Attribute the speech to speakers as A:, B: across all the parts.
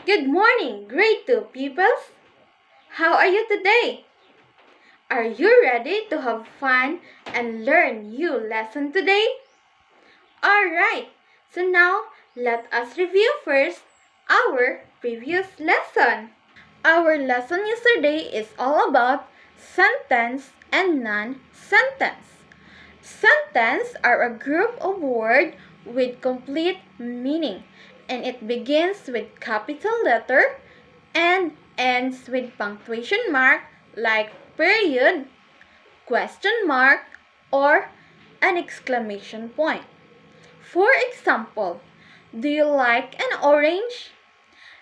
A: Good morning, grade 2 pupils. How are you today? Are you ready to have fun and learn new lesson today? Alright, so now let us review first our previous lesson. Our lesson yesterday is all about sentence and non-sentence. Sentences are a group of words with complete meaning, and it begins with capital letter and ends with punctuation mark like period, question mark, or an exclamation point. For example, do you like an orange?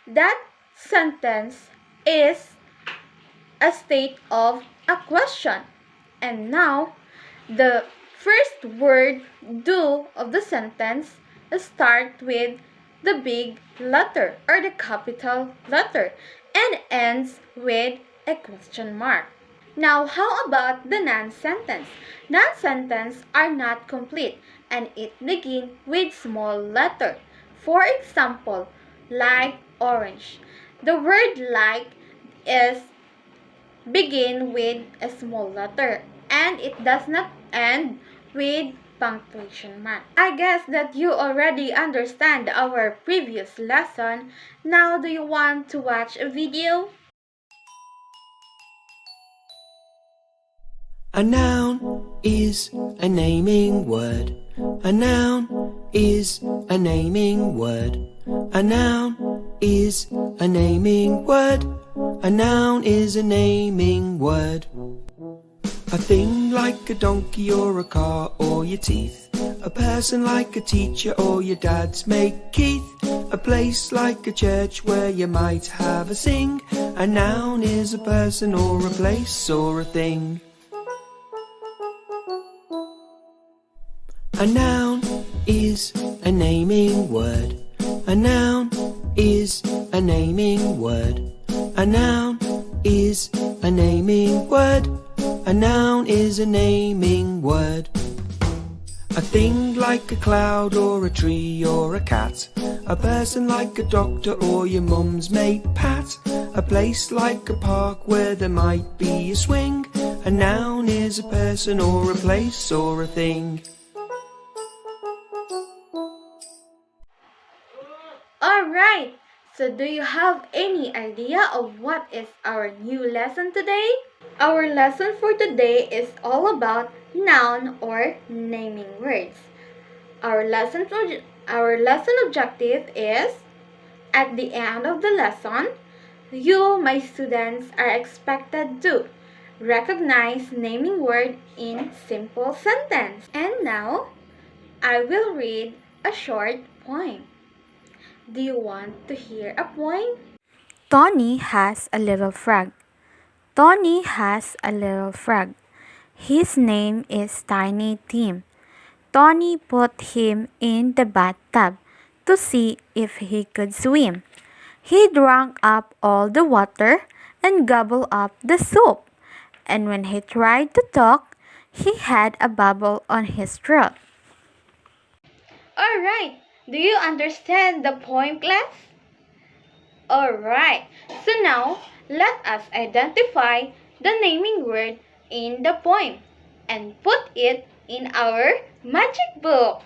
A: That sentence is a state of a question. And now, the first word do of the sentence start with the big letter or the capital letter and ends with a question mark. Now, how about the non-sentence? Non-sentence are not complete and it begins with small letter. For example, like orange. The word like is begin with a small letter and it does not end with punctuation mark. I guess that you already understand our previous lesson. Now do you want to watch a video?
B: A noun is a naming word. A noun is a naming word. A noun is a naming word. A noun is a naming word. A thing like a donkey or a car or your teeth. A person like a teacher or your dad's mate Keith. A place like a church where you might have a sing. A noun is a person or a place or a thing. A noun is a naming word. A noun is a naming word. A noun is a naming word. A noun is a naming word. A thing like a cloud or a tree or a cat. A person like a doctor or your mum's mate Pat. A place like a park where there might be a swing. A noun is a person or a place or a thing.
A: Alright, so do you have any idea of what is our new lesson today? Our lesson for today is all about noun or naming words. Our lesson objective is at the end of the lesson, you, my students, are expected to recognize naming word in simple sentence. And now, I will read a short poem. Do you want to hear a poem? Tony has a little frog. Tony has a little frog. His name is Tiny Tim. Tony put him in the bathtub to see if he could swim. He drank up all the water and gobbled up the soup. And when he tried to talk, he had a bubble on his throat. Alright, do you understand the poem, class? Alright, so now let us identify the naming word in the poem and put it in our magic book.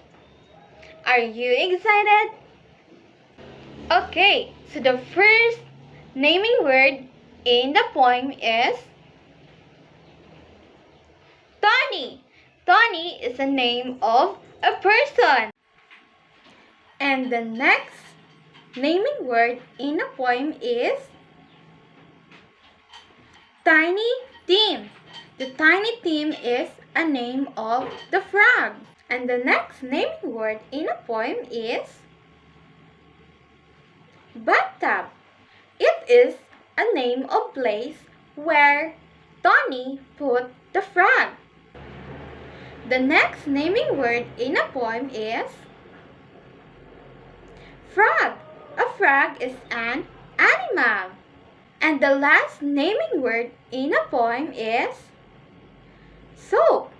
A: Are you excited? Okay, so the first naming word in the poem is Tony. Tony is a name of a person. And the next naming word in the poem is Tiny Tim. The Tiny Tim is a name of the frog. And the next naming word in the poem is bathtub. It is a name of place where Tony put the frog. The next naming word in a poem is frog. A frog is an animal. And the last naming word in a poem is soap.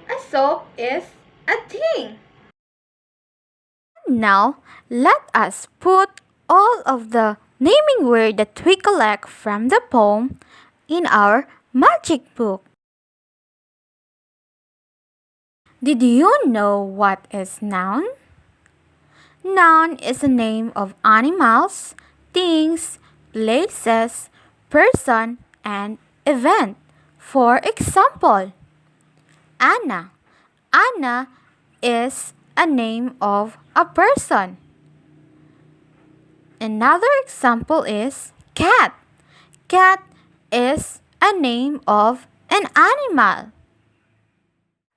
A: A soap is a thing. Now, let us put all of the naming word that we collect from the poem in our magic book. Did you know what is noun? Noun is a name of animals, things, places, person, and event. For example, Anna. Anna is a name of a person. Another example is cat. Cat is a name of an animal.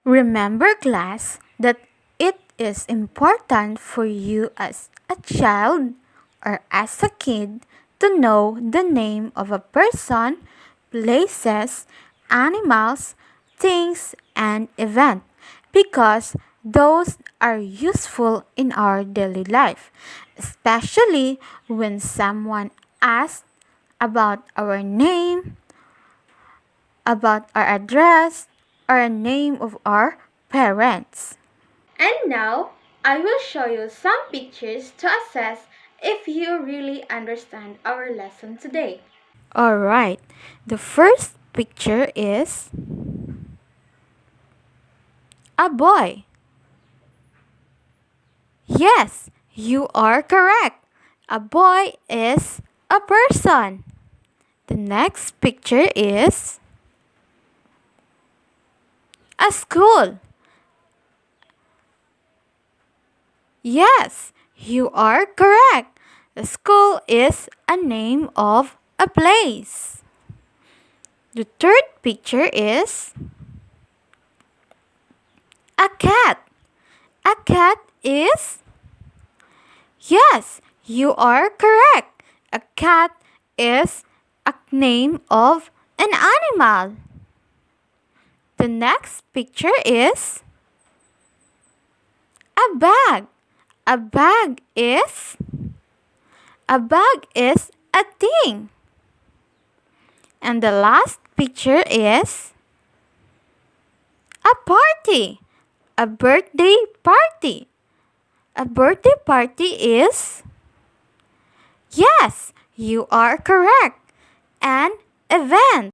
A: Remember, class, that it is important for you as a child or as a kid to know the name of a person, places, animals, things, and event because those are useful in our daily life, especially when someone asks about our name, about our address, or a name of our parents. And now, I will show you some pictures to assess if you really understand our lesson today. Alright, the first picture is a boy. Yes, you are correct. A boy is a person. The next picture is a school. Yes, you are correct. The school is a name of a place. The third picture is a cat. A cat is? Yes, you are correct. A cat is a name of an animal. The next picture is a bag. A bag is? A bag is a thing. And the last picture is a party. A birthday party. A birthday party is? Yes, you are correct. An event.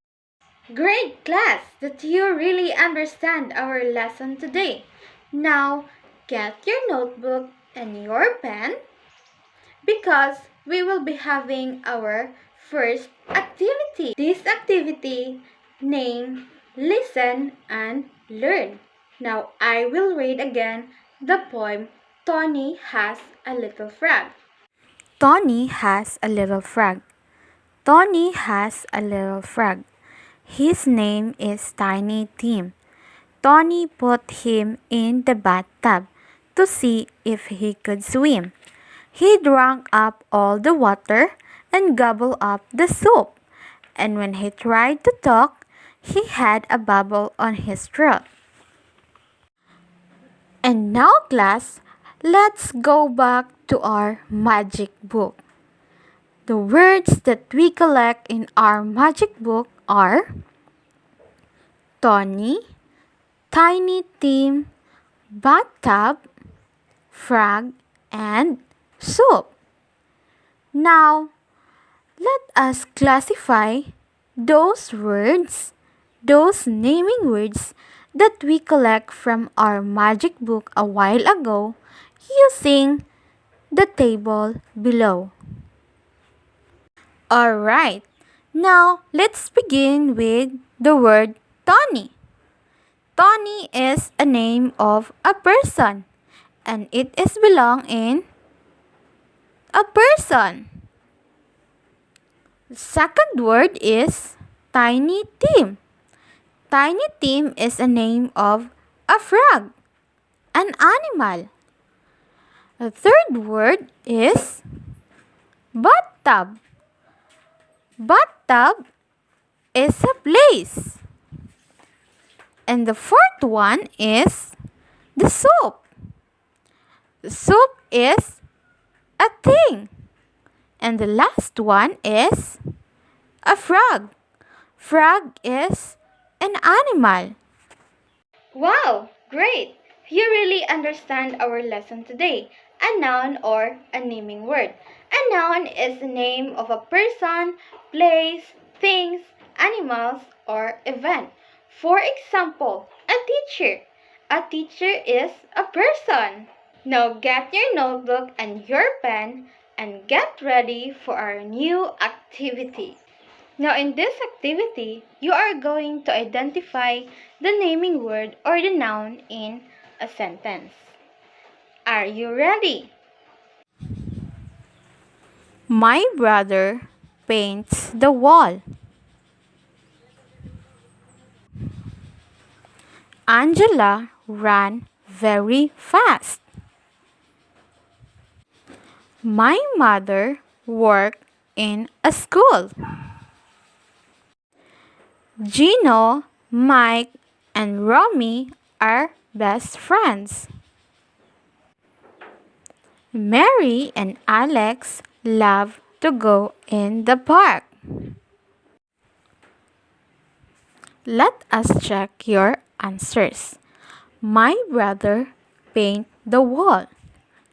A: Great, class, that you really understand our lesson today. Now, get your notebook and your pen because we will be having our first activity. This activity named Listen and Learn. Now I will read again the poem Tony Has a Little Frog. Tony has a little frog. Tony has a little frog. His name is Tiny Tim. Tony put him in the bathtub to see if he could swim. He drank up all the water and gobbled up the soup. And when he tried to talk, he had a bubble on his throat. And now, class, let's go back to our magic book. The words that we collect in our magic book are Tony, Tiny Tim, bathtub, frog, and soup. Now, let us classify those words, those naming words that we collect from our magic book a while ago using the table below. Alright, now let's begin with the word Tony. Tony is a name of a person and it is belong in a person. The second word is Tiny Tim. Tiny Tim is a name of a frog, an animal. The third word is bathtub. Bathtub is a place. And the fourth one is the soup. The soup is a thing. And the last one is a frog. Frog is an animal. Wow, great! You really understand our lesson today, a noun or a naming word. A noun is the name of a person, place, things, animals, or event. For example, a teacher. A teacher is a person. Now get your notebook and your pen and get ready for our new activity. Now in this activity, you are going to identify the naming word or the noun in a sentence. Are you ready?
C: My brother paints the wall. Angela ran very fast. My mother worked in a school. Gino, Mike, and Romy are best friends. Mary and Alex love to go in the park. Let us check your answers. My brother paint the wall.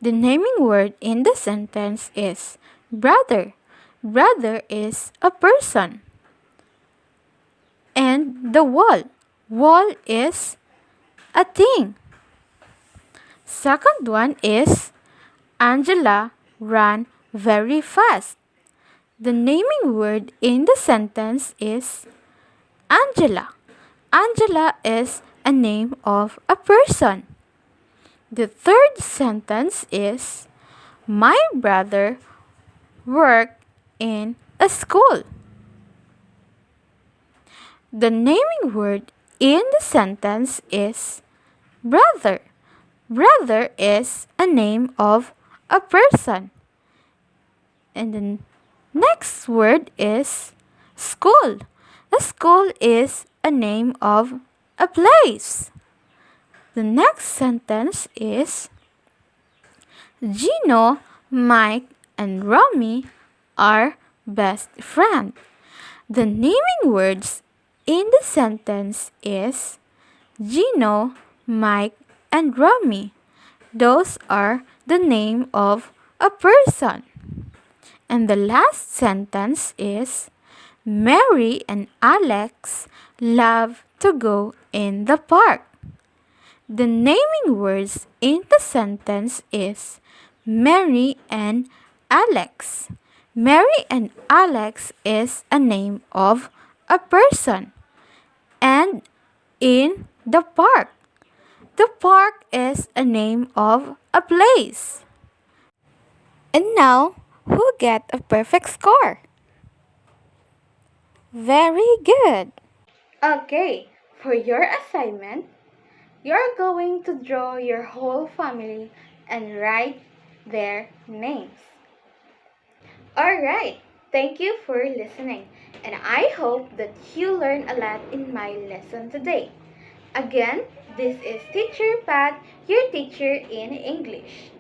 C: The naming word in the sentence is brother. Brother is a person. And the wall. Wall is a thing. Second one is Angela ran very fast. The naming word in the sentence is Angela. Angela is a name of a person. The third sentence is my brother worked in a school. The naming word in the sentence is brother. Brother is a name of a person. And the next word is school. A school is a name of a place. The next sentence is Gino, Mike, and Romy are best friends. The naming words in the sentence is Gino, Mike, and Romy. Those are the name of a person. And the last sentence is Mary and Alex love to go in the park. The naming words in the sentence is Mary and Alex. Mary and Alex is a name of a person. And in the park. The park is a name of a place. And now, who get a perfect score? Very good.
A: Okay, for your assignment, you're going to draw your whole family and write their names. Alright, thank you for listening, and I hope that you learned a lot in my lesson today. Again, this is Teacher Pat, your teacher in English.